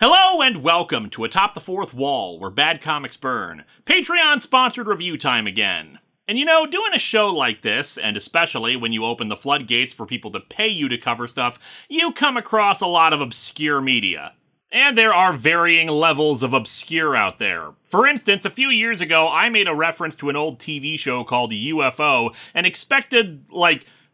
Hello and welcome to Atop the Fourth Wall, where bad comics burn. Patreon-sponsored review time again. And you know, doing a show like this, and especially when you open the floodgates for people to pay you to cover stuff, you come across a lot of obscure media. And there are varying levels of obscure out there. For instance, a few years ago, I made a reference to an old TV show called UFO, and expected,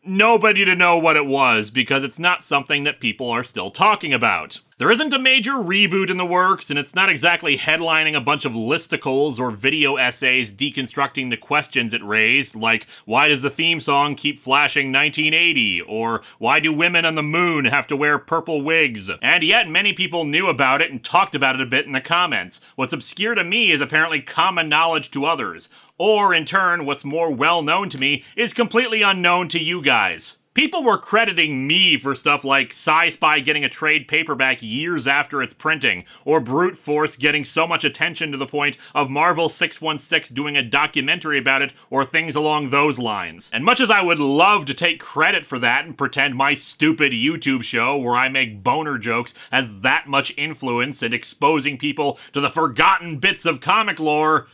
nobody to know what it was, because it's not something that people are still talking about. There isn't a major reboot in the works, and it's not exactly headlining a bunch of listicles or video essays deconstructing the questions it raised, like, why does the theme song keep flashing 1980? Or, why do women on the moon have to wear purple wigs? And yet, many people knew about it and talked about it a bit in the comments. What's obscure to me is apparently common knowledge to others. Or, in turn, what's more well-known to me is completely unknown to you guys. People were crediting me for stuff like Sci-Spy getting a trade paperback years after its printing, or Brute Force getting so much attention to the point of Marvel 616 doing a documentary about it, or things along those lines. And much as I would love to take credit for that and pretend my stupid YouTube show where I make boner jokes has that much influence in exposing people to the forgotten bits of comic lore,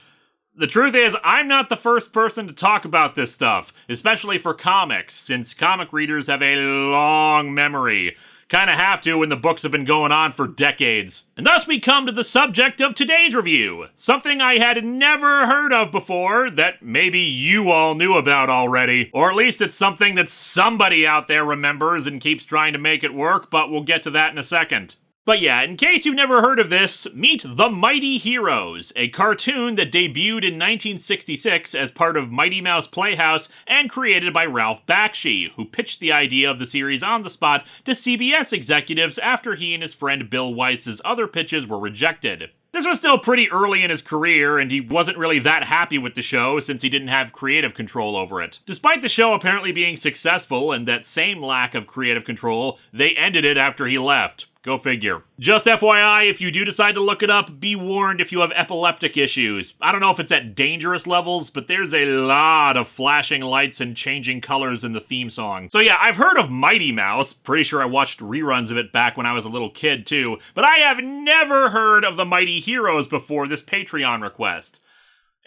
the truth is, I'm not the first person to talk about this stuff, especially for comics, since comic readers have a long memory. Kinda have to when the books have been going on for decades. And thus we come to the subject of today's review. Something I had never heard of before, that maybe you all knew about already. Or at least it's something that somebody out there remembers and keeps trying to make it work, but we'll get to that in a second. But yeah, in case you've never heard of this, meet The Mighty Heroes, a cartoon that debuted in 1966 as part of Mighty Mouse Playhouse and created by Ralph Bakshi, who pitched the idea of the series on the spot to CBS executives after he and his friend Bill Weiss's other pitches were rejected. This was still pretty early in his career, and he wasn't really that happy with the show since he didn't have creative control over it. Despite the show apparently being successful and that same lack of creative control, they ended it after he left. Go figure. Just FYI, if you do decide to look it up, be warned if you have epileptic issues. I don't know if it's at dangerous levels, but there's a lot of flashing lights and changing colors in the theme song. So yeah, I've heard of Mighty Mouse. Pretty sure I watched reruns of it back when I was a little kid too, but I have never heard of the Mighty Heroes before this Patreon request.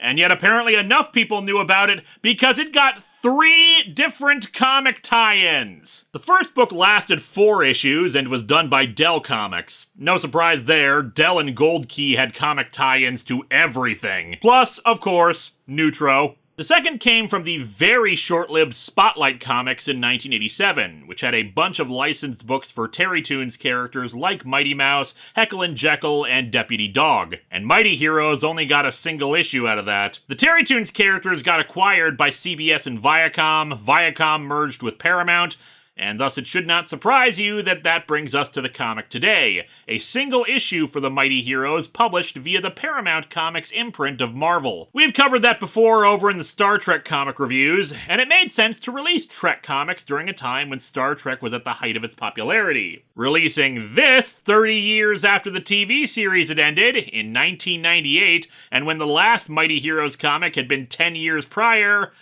And yet apparently enough people knew about it because it got 3 different comic tie-ins. The first book lasted 4 issues and was done by Dell Comics. No surprise there, Dell and Gold Key had comic tie-ins to everything. Plus, of course, Neutro. The second came from the very short-lived Spotlight Comics in 1987, which had a bunch of licensed books for Terrytoons characters like Mighty Mouse, Heckle and Jekyll, and Deputy Dog. And Mighty Heroes only got a single issue out of that. The Terrytoons characters got acquired by CBS and Viacom. Viacom merged with Paramount, and thus it should not surprise you that that brings us to the comic today, a single issue for the Mighty Heroes published via the Paramount Comics imprint of Marvel. We've covered that before over in the Star Trek comic reviews, and it made sense to release Trek comics during a time when Star Trek was at the height of its popularity. Releasing this 30 years after the TV series had ended, in 1998, and when the last Mighty Heroes comic had been 10 years prior,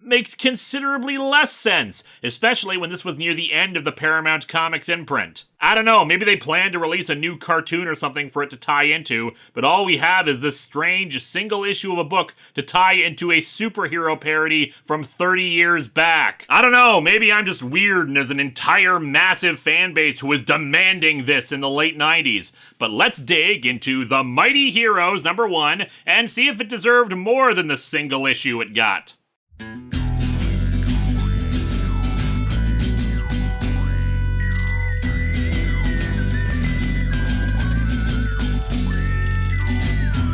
makes considerably less sense, especially when this was near the end of the Paramount Comics imprint. I don't know, maybe they planned to release a new cartoon or something for it to tie into, but all we have is this strange single issue of a book to tie into a superhero parody from 30 years back. I don't know, maybe I'm just weird and there's an entire massive fan base who was demanding this in the late 90s. But let's dig into The Mighty Heroes #1 and see if it deserved more than the single issue it got.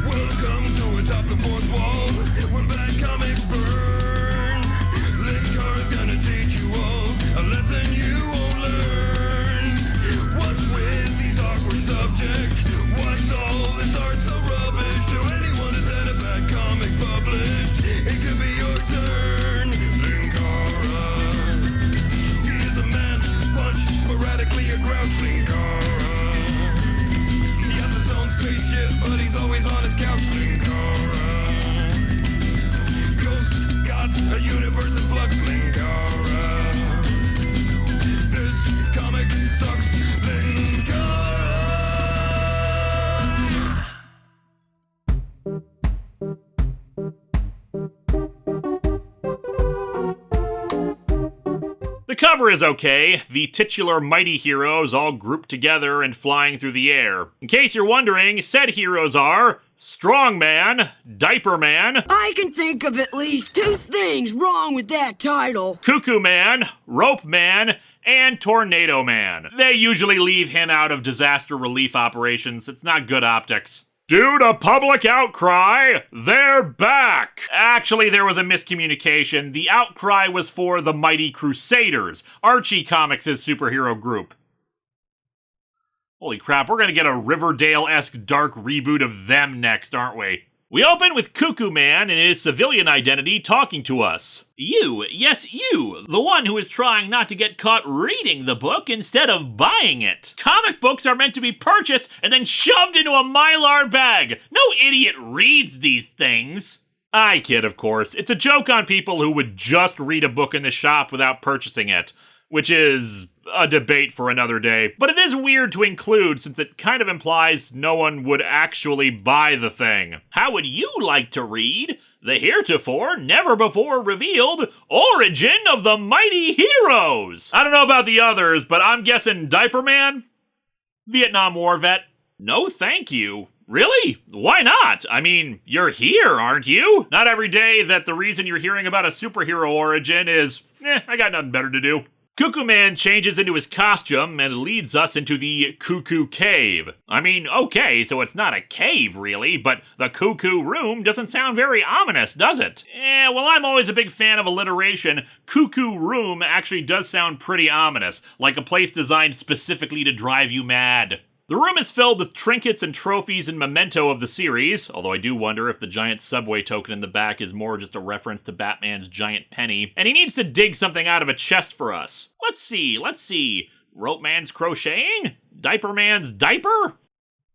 Welcome to Atop the Fourth Wall, where bad comics burn. Linkara's gonna teach you all a lesson you won't learn. What's with these awkward subjects? What's all this art so rubbish? To anyone who's had a bad comic published, it could be your cover is okay, the titular mighty heroes all grouped together and flying through the air. In case you're wondering, said heroes are Strong Man, Diaper Man, I can think of at least 2 things wrong with that title. Cuckoo Man, Rope Man, and Tornado Man. They usually leave him out of disaster relief operations. It's not good optics. Due to public outcry, they're back! Actually, there was a miscommunication. The outcry was for the Mighty Crusaders, Archie Comics' superhero group. Holy crap, we're gonna get a Riverdale-esque dark reboot of them next, aren't we? We open with Cuckoo Man in his civilian identity talking to us. You, yes you, the one who is trying not to get caught reading the book instead of buying it. Comic books are meant to be purchased and then shoved into a Mylar bag. No idiot reads these things. I kid, of course. It's a joke on people who would just read a book in the shop without purchasing it, which is a debate for another day. But it is weird to include since it kind of implies no one would actually buy the thing. How would you like to read the heretofore, never before revealed origin of the Mighty Heroes? I don't know about the others, but I'm guessing Diaper Man? Vietnam War vet? No thank you. Really? Why not? I mean, you're here, aren't you? Not every day that the reason you're hearing about a superhero origin is, I got nothing better to do. Cuckoo Man changes into his costume and leads us into the Cuckoo Cave. I mean, okay, so it's not a cave really, but the Cuckoo Room doesn't sound very ominous, does it? Well, I'm always a big fan of alliteration. Cuckoo Room actually does sound pretty ominous, like a place designed specifically to drive you mad. The room is filled with trinkets and trophies and memento of the series, although I do wonder if the giant subway token in the back is more just a reference to Batman's giant penny, and he needs to dig something out of a chest for us. Let's see. Rope Man's crocheting? Diaper Man's diaper?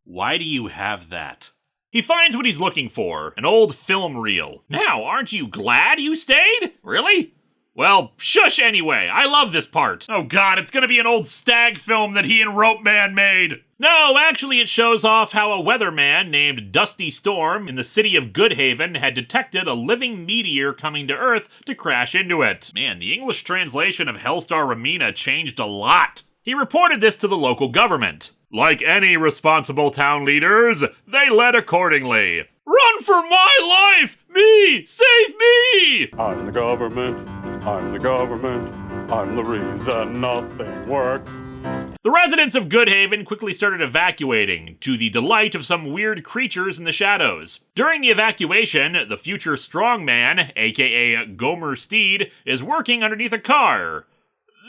Why do you have that? He finds what he's looking for, an old film reel. Now, aren't you glad you stayed? Really? Well, shush anyway, I love this part. Oh god, it's gonna be an old stag film that he and Rope Man made. No, actually it shows off how a weatherman named Dusty Storm in the city of Goodhaven had detected a living meteor coming to Earth to crash into it. Man, the English translation of Hellstar Ramina changed a lot. He reported this to the local government. Like any responsible town leaders, they led accordingly. Run for my life! Me! Save me! I'm the government. I'm the government. I'm the reason nothing works. The residents of Goodhaven quickly started evacuating, to the delight of some weird creatures in the shadows. During the evacuation, the future strongman, aka Gomer Steed, is working underneath a car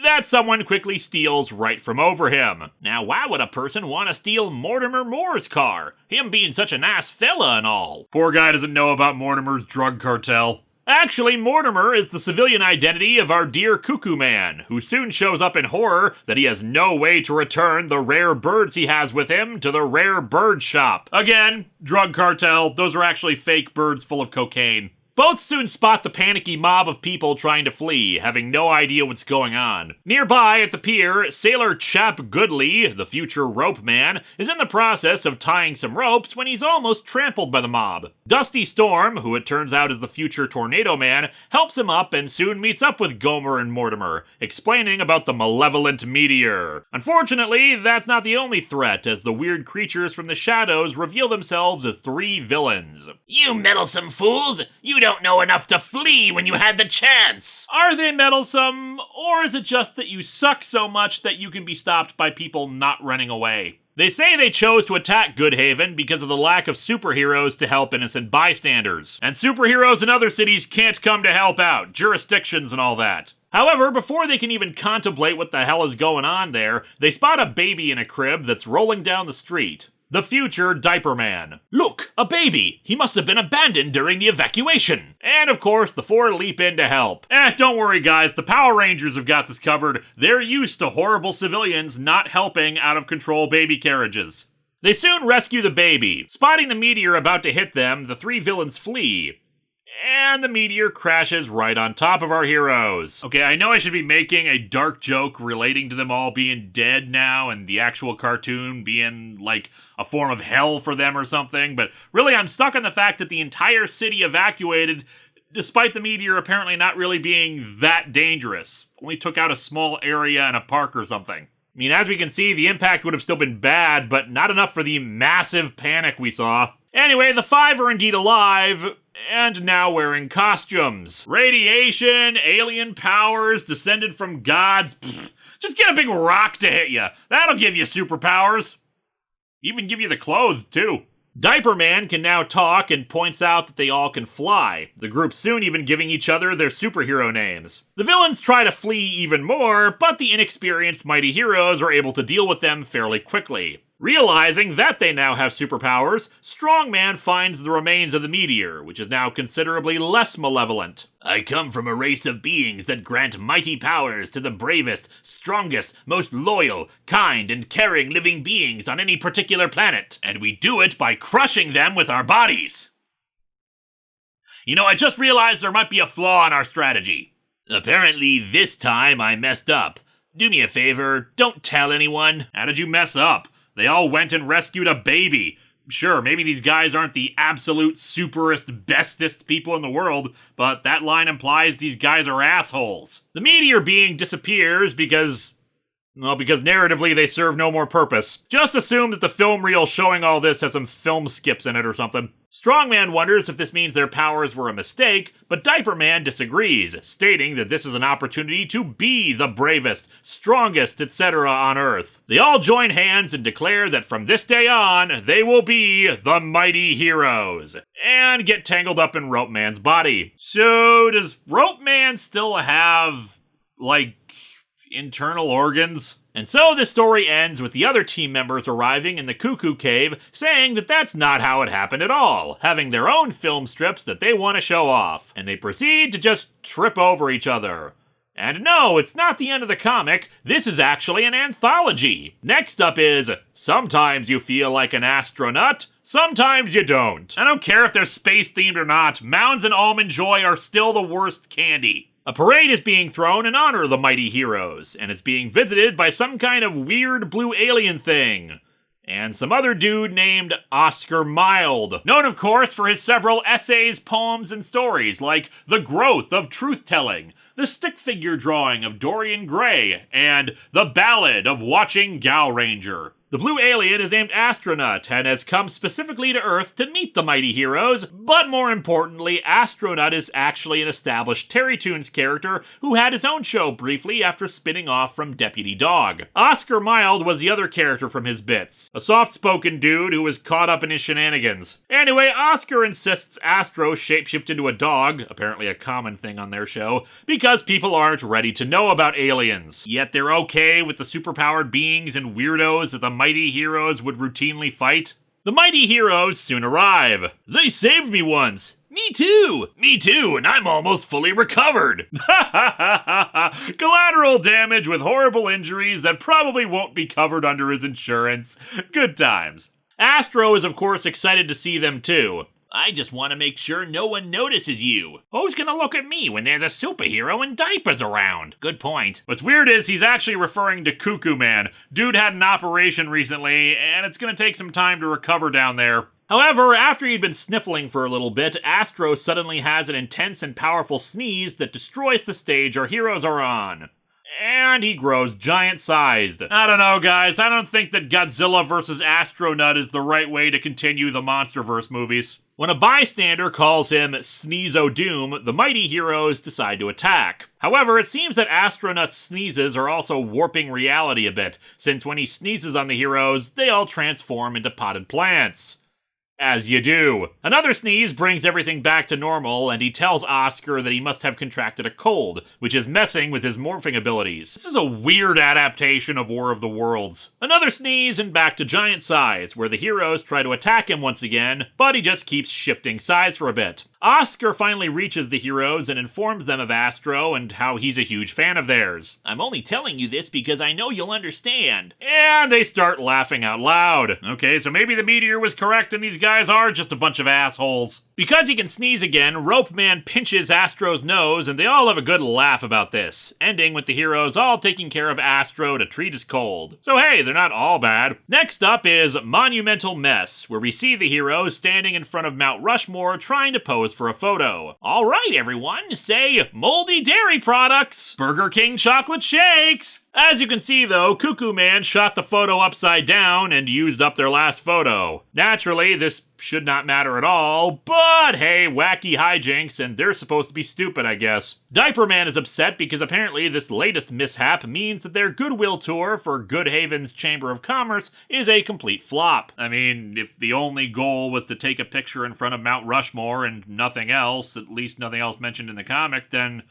that someone quickly steals right from over him. Now, why would a person want to steal Mortimer Moore's car? Him being such a nice fella and all. Poor guy doesn't know about Mortimer's drug cartel. Actually, Mortimer is the civilian identity of our dear Cuckoo Man, who soon shows up in horror that he has no way to return the rare birds he has with him to the rare bird shop. Again, drug cartel, those are actually fake birds full of cocaine. Both soon spot the panicky mob of people trying to flee, having no idea what's going on. Nearby, at the pier, Sailor Chap Goodley, the future rope man, is in the process of tying some ropes when he's almost trampled by the mob. Dusty Storm, who it turns out is the future Tornado Man, helps him up and soon meets up with Gomer and Mortimer, explaining about the malevolent meteor. Unfortunately, that's not the only threat, as the weird creatures from the shadows reveal themselves as 3 villains. You meddlesome fools! You don't know enough to flee when you had the chance! Are they meddlesome, or is it just that you suck so much that you can be stopped by people not running away? They say they chose to attack Goodhaven because of the lack of superheroes to help innocent bystanders. And superheroes in other cities can't come to help out, jurisdictions and all that. However, before they can even contemplate what the hell is going on there, they spot a baby in a crib that's rolling down the street. The future Diaper Man. Look, a baby! He must have been abandoned during the evacuation! And of course, the 4 leap in to help. Don't worry guys, the Power Rangers have got this covered. They're used to horrible civilians not helping out-of-control baby carriages. They soon rescue the baby. Spotting the meteor about to hit them, the 3 villains flee. And the meteor crashes right on top of our heroes. Okay, I know I should be making a dark joke relating to them all being dead now and the actual cartoon being like a form of hell for them or something, but really I'm stuck on the fact that the entire city evacuated despite the meteor apparently not really being that dangerous. Only took out a small area in a park or something. I mean, as we can see, the impact would have still been bad, but not enough for the massive panic we saw. Anyway, the five are indeed alive, and now wearing costumes. Radiation, alien powers, descended from gods. Pfft, just get a big rock to hit you. That'll give you superpowers. Even give you the clothes, too. Diaper Man can now talk and points out that they all can fly, the group soon even giving each other their superhero names. The villains try to flee even more, but the inexperienced mighty heroes are able to deal with them fairly quickly. Realizing that they now have superpowers, Strongman finds the remains of the meteor, which is now considerably less malevolent. I come from a race of beings that grant mighty powers to the bravest, strongest, most loyal, kind, and caring living beings on any particular planet, and we do it by crushing them with our bodies. You know, I just realized there might be a flaw in our strategy. Apparently, this time I messed up. Do me a favor, don't tell anyone. How did you mess up? They all went and rescued a baby. Sure, maybe these guys aren't the absolute superest, bestest people in the world, but that line implies these guys are assholes. The meteor being disappears because narratively they serve no more purpose. Just assume that the film reel showing all this has some film skips in it or something. Strongman wonders if this means their powers were a mistake, but Diaper Man disagrees, stating that this is an opportunity to be the bravest, strongest, etc. on Earth. They all join hands and declare that from this day on, they will be the Mighty Heroes, and get tangled up in Rope Man's body. So, does Rope Man still have, internal organs? And so the story ends with the other team members arriving in the Cuckoo Cave, saying that that's not how it happened at all, having their own film strips that they want to show off, and they proceed to just trip over each other. And no, it's not the end of the comic, this is actually an anthology. Next up is, sometimes you feel like an astronaut, sometimes you don't. I don't care if they're space-themed or not, Mounds and Almond Joy are still the worst candy. A parade is being thrown in honor of the Mighty Heroes, and it's being visited by some kind of weird blue alien thing. And some other dude named Oscar Wilde, known of course for his several essays, poems, and stories like The Growth of Truth-Telling, The Stick Figure Drawing of Dorian Gray, and The Ballad of Watching Gal Ranger. The blue alien is named Astronaut and has come specifically to Earth to meet the Mighty Heroes, but more importantly, Astronaut is actually an established Terrytoons character who had his own show briefly after spinning off from Deputy Dog. Oscar Wilde was the other character from his bits, a soft-spoken dude who was caught up in his shenanigans. Anyway, Oscar insists Astro shapeshift into a dog, apparently a common thing on their show, because people aren't ready to know about aliens. Yet they're okay with the superpowered beings and weirdos that the Mighty Heroes would routinely fight. The Mighty Heroes soon arrive. They saved me once. Me too, and I'm almost fully recovered. Collateral damage with horrible injuries that probably won't be covered under his insurance. Good times. Astro is of course excited to see them too. I just want to make sure no one notices you. Who's gonna look at me when there's a superhero in diapers around? Good point. What's weird is he's actually referring to Cuckoo Man. Dude had an operation recently, and it's gonna take some time to recover down there. However, after he'd been sniffling for a little bit, Astro suddenly has an intense and powerful sneeze that destroys the stage our heroes are on. And he grows giant-sized. I don't know, guys. I don't think that Godzilla vs. Astronaut is the right way to continue the MonsterVerse movies. When a bystander calls him Sneeze-O-Doom, the Mighty Heroes decide to attack. However, it seems that Astronaut's sneezes are also warping reality a bit, since when he sneezes on the heroes, they all transform into potted plants. As you do. Another sneeze brings everything back to normal, and he tells Oscar that he must have contracted a cold, which is messing with his morphing abilities. This is a weird adaptation of War of the Worlds. Another sneeze and back to giant size, where the heroes try to attack him once again, but he just keeps shifting size for a bit. Oscar finally reaches the heroes and informs them of Astro and how he's a huge fan of theirs. I'm only telling you this because I know you'll understand. And they start laughing out loud. Okay, so maybe the meteor was correct and these guys are just a bunch of assholes. Because he can sneeze again, Rope Man pinches Astro's nose and they all have a good laugh about this, ending with the heroes all taking care of Astro to treat his cold. So hey, they're not all bad. Next up is Monumental Mess, where we see the heroes standing in front of Mount Rushmore trying to pose pose for a photo. All right, everyone, say moldy dairy products, Burger King chocolate shakes. As you can see, though, Cuckoo Man shot the photo upside down and used up their last photo. Naturally, this should not matter at all, but hey, wacky hijinks, and they're supposed to be stupid, I guess. Diaper Man is upset because apparently this latest mishap means that their goodwill tour for Goodhaven's Chamber of Commerce is a complete flop. I mean, if the only goal was to take a picture in front of Mount Rushmore and nothing else, at least nothing else mentioned in the comic, then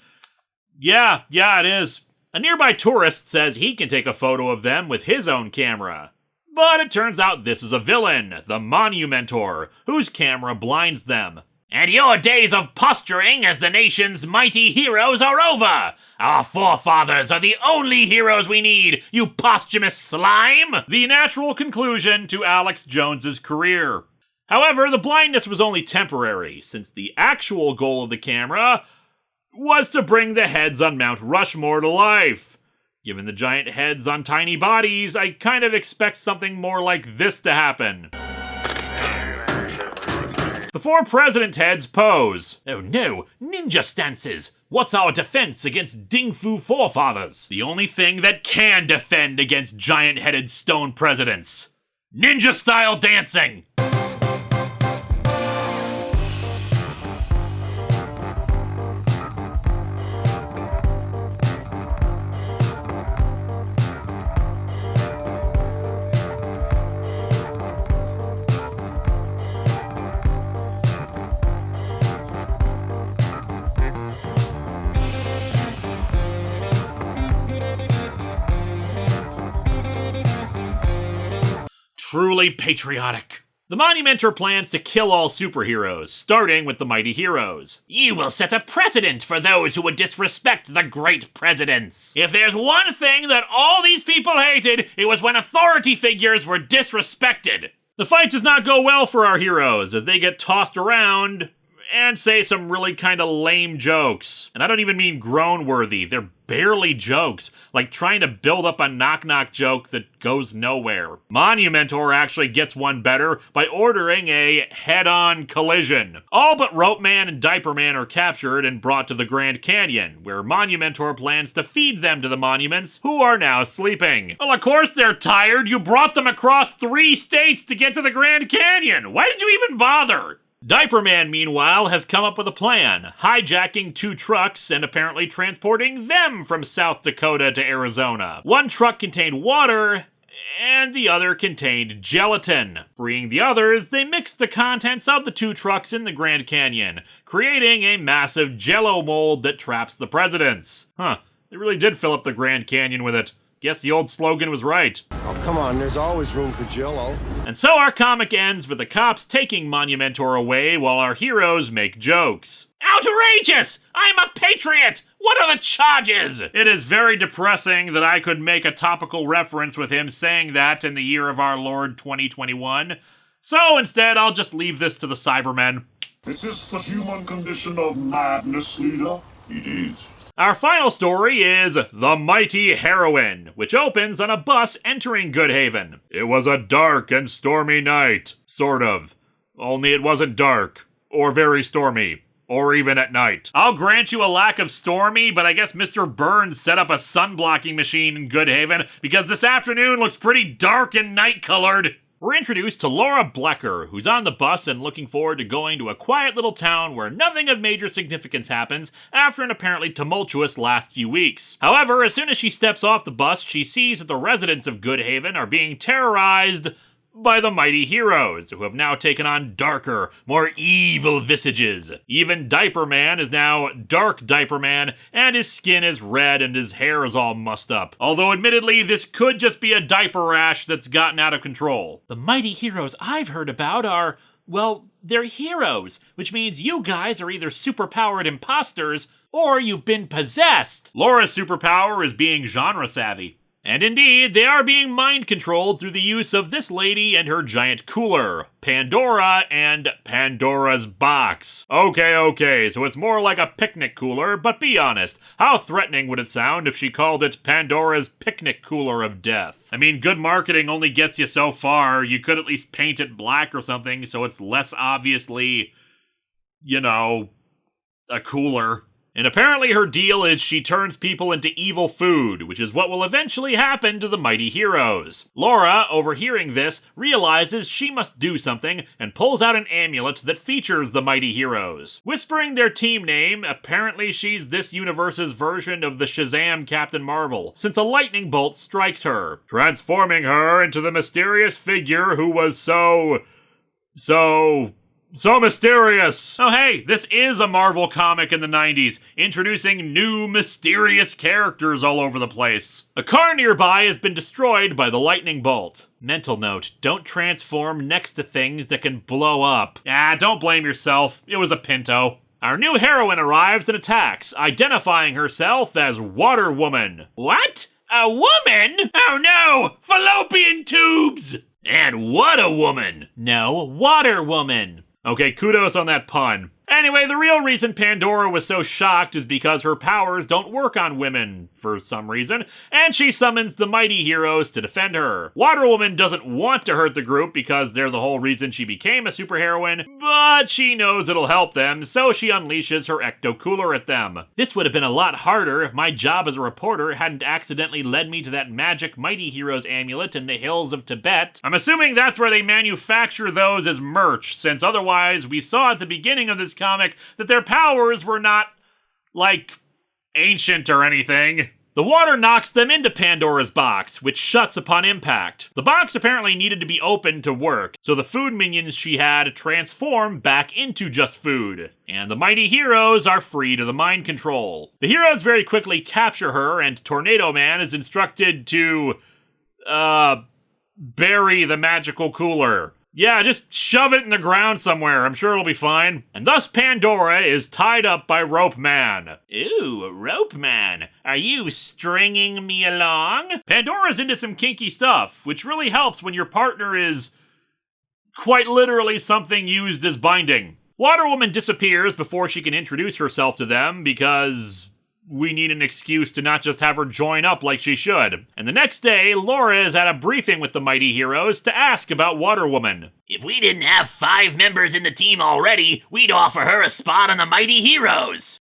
yeah, it is. A nearby tourist says he can take a photo of them with his own camera. But it turns out this is a villain, the Monumentor, whose camera blinds them. And your days of posturing as the nation's mighty heroes are over! Our forefathers are the only heroes we need, you posthumous slime! The natural conclusion to Alex Jones's career. However, the blindness was only temporary, since the actual goal of the camera was to bring the heads on Mount Rushmore to life. Given the giant heads on tiny bodies, I kind of expect something more like this to happen. The 4 president heads pose. Oh no, ninja stances! What's our defense against Ding-Fu forefathers? The only thing that can defend against giant-headed stone presidents. Ninja-style dancing! Truly patriotic. The Monumentor plans to kill all superheroes, starting with the Mighty Heroes. You will set a precedent for those who would disrespect the great presidents. If there's one thing that all these people hated, it was when authority figures were disrespected. The fight does not go well for our heroes, as they get tossed around and say some really kind of lame jokes. And I don't even mean groan-worthy, they're barely jokes, like trying to build up a knock-knock joke that goes nowhere. Monumentor actually gets one better by ordering a head-on collision. All but Rope Man and Diaper Man are captured and brought to the Grand Canyon, where Monumentor plans to feed them to the monuments, who are now sleeping. Well, of course they're tired, you brought them across 3 states to get to the Grand Canyon! Why did you even bother? Diaper Man, meanwhile, has come up with a plan, hijacking 2 trucks and apparently transporting them from South Dakota to Arizona. One truck contained water, and the other contained gelatin. Freeing the others, they mixed the contents of the 2 trucks in the Grand Canyon, creating a massive jello mold that traps the presidents. They really did fill up the Grand Canyon with it. Guess the old slogan was right. Oh, come on, there's always room for Jell-O. And so our comic ends with the cops taking Monumentor away while our heroes make jokes. Outrageous! I'm a patriot! What are the charges? It is very depressing that I could make a topical reference with him saying that in the year of our Lord 2021. So instead, I'll just leave this to the Cybermen. Is this the human condition of madness, leader? It is. Our final story is The Mighty Heroine, which opens on a bus entering Goodhaven. It was a dark and stormy night. Sort of. Only it wasn't dark. Or very stormy. Or even at night. I'll grant you a lack of stormy, but I guess Mr. Burns set up a sun-blocking machine in Goodhaven because this afternoon looks pretty dark and night-colored. We're introduced to Laura Blecker, who's on the bus and looking forward to going to a quiet little town where nothing of major significance happens after an apparently tumultuous last few weeks. However, as soon as she steps off the bus, she sees that the residents of Goodhaven are being terrorized by the Mighty Heroes, who have now taken on darker, more evil visages. Even Diaper Man is now Dark Diaper Man, and his skin is red and his hair is all mussed up. Although admittedly, this could just be a diaper rash that's gotten out of control. The Mighty Heroes I've heard about are, well, they're heroes, which means you guys are either superpowered imposters or you've been possessed. Laura's superpower is being genre savvy. And indeed, they are being mind-controlled through the use of this lady and her giant cooler, Pandora and Pandora's box. Okay, so it's more like a picnic cooler, but be honest, how threatening would it sound if she called it Pandora's picnic cooler of death? I mean, good marketing only gets you so far. You could at least paint it black or something so it's less obviously you know, a cooler. And apparently her deal is she turns people into evil food, which is what will eventually happen to the Mighty Heroes. Laura, overhearing this, realizes she must do something and pulls out an amulet that features the Mighty Heroes. Whispering their team name, apparently she's this universe's version of the Shazam Captain Marvel, since a lightning bolt strikes her, transforming her into the mysterious figure who was so mysterious! Oh hey, this is a Marvel comic in the 90s, introducing new mysterious characters all over the place. A car nearby has been destroyed by the lightning bolt. Mental note, don't transform next to things that can blow up. Don't blame yourself, it was a Pinto. Our new heroine arrives and attacks, identifying herself as Water Woman. What? A woman? Oh no! Fallopian tubes! And what a woman! No, Water Woman. Okay, kudos on that pun. Anyway, the real reason Pandora was so shocked is because her powers don't work on women, for some reason, and she summons the Mighty Heroes to defend her. Water Woman doesn't want to hurt the group because they're the whole reason she became a superheroine, but she knows it'll help them, so she unleashes her ecto-cooler at them. This would have been a lot harder if my job as a reporter hadn't accidentally led me to that magic Mighty Heroes amulet in the hills of Tibet. I'm assuming that's where they manufacture those as merch, since otherwise we saw at the beginning of this comic that their powers were not, like, ancient or anything. The water knocks them into Pandora's box, which shuts upon impact. The box apparently needed to be opened to work, so the food minions she had transform back into just food. And the Mighty Heroes are free to the mind control. The heroes very quickly capture her, and Tornado Man is instructed to, bury the magical cooler. Yeah, just shove it in the ground somewhere. I'm sure it'll be fine. And thus Pandora is tied up by Rope Man. Ooh, Rope Man. Are you stringing me along? Pandora's into some kinky stuff, which really helps when your partner is quite literally something used as binding. Water Woman disappears before she can introduce herself to them because we need an excuse to not just have her join up like she should. And the next day, Laura is at a briefing with the Mighty Heroes to ask about Water Woman. If we didn't have 5 members in the team already, we'd offer her a spot on the Mighty Heroes.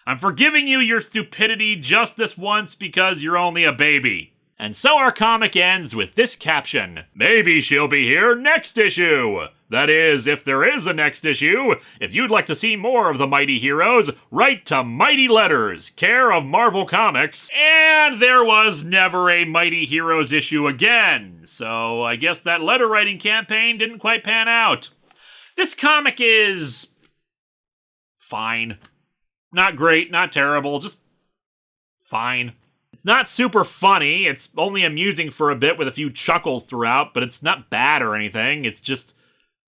I'm forgiving you your stupidity just this once because you're only a baby. And so our comic ends with this caption: maybe she'll be here next issue. That is, if there is a next issue. If you'd like to see more of the Mighty Heroes, write to Mighty Letters, care of Marvel Comics. And there was never a Mighty Heroes issue again, so I guess that letter writing campaign didn't quite pan out. This comic is fine. Not great, not terrible, just fine. It's not super funny, it's only amusing for a bit with a few chuckles throughout, but it's not bad or anything, it's just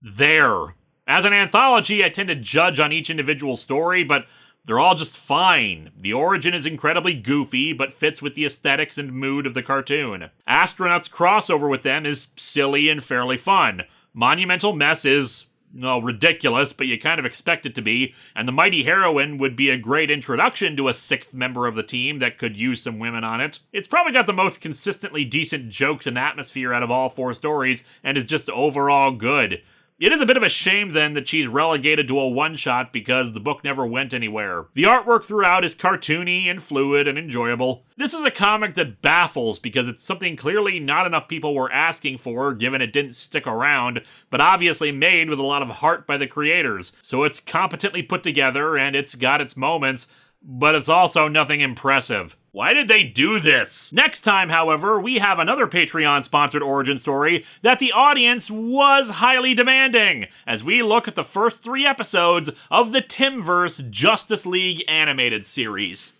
there. As an anthology, I tend to judge on each individual story, but they're all just fine. The origin is incredibly goofy, but fits with the aesthetics and mood of the cartoon. Astronauts' crossover with them is silly and fairly fun. Monumental Mess is, ridiculous, but you kind of expect it to be, and the Mighty Heroine would be a great introduction to a 6th member of the team that could use some women on it. It's probably got the most consistently decent jokes and atmosphere out of all 4 stories, and is just overall good. It is a bit of a shame, then, that she's relegated to a one-shot because the book never went anywhere. The artwork throughout is cartoony and fluid and enjoyable. This is a comic that baffles because it's something clearly not enough people were asking for, given it didn't stick around, but obviously made with a lot of heart by the creators. So it's competently put together, and it's got its moments, but it's also nothing impressive. Why did they do this? Next time, however, we have another Patreon-sponsored origin story that the audience was highly demanding, as we look at the first 3 episodes of the Timverse Justice League animated series.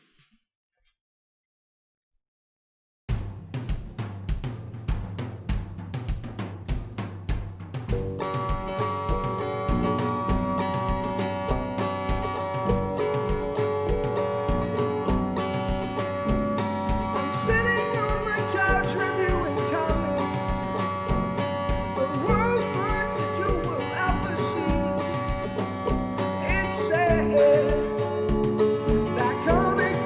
That comic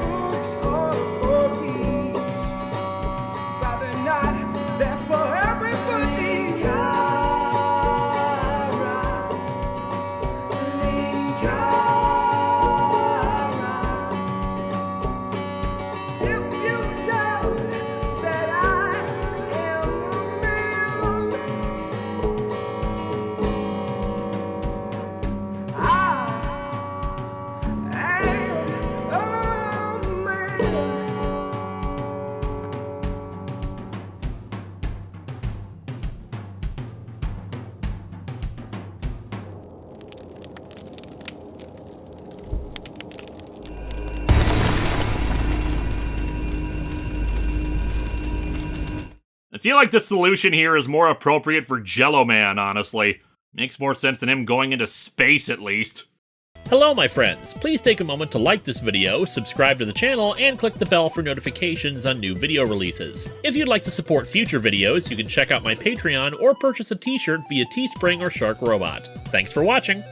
feel like the solution here is more appropriate for Jello Man, honestly. Makes more sense than him going into space, at least. Hello, my friends. Please take a moment to like this video, subscribe to the channel, and click the bell for notifications on new video releases. If you'd like to support future videos, you can check out my Patreon or purchase a t-shirt via Teespring or Shark Robot. Thanks for watching!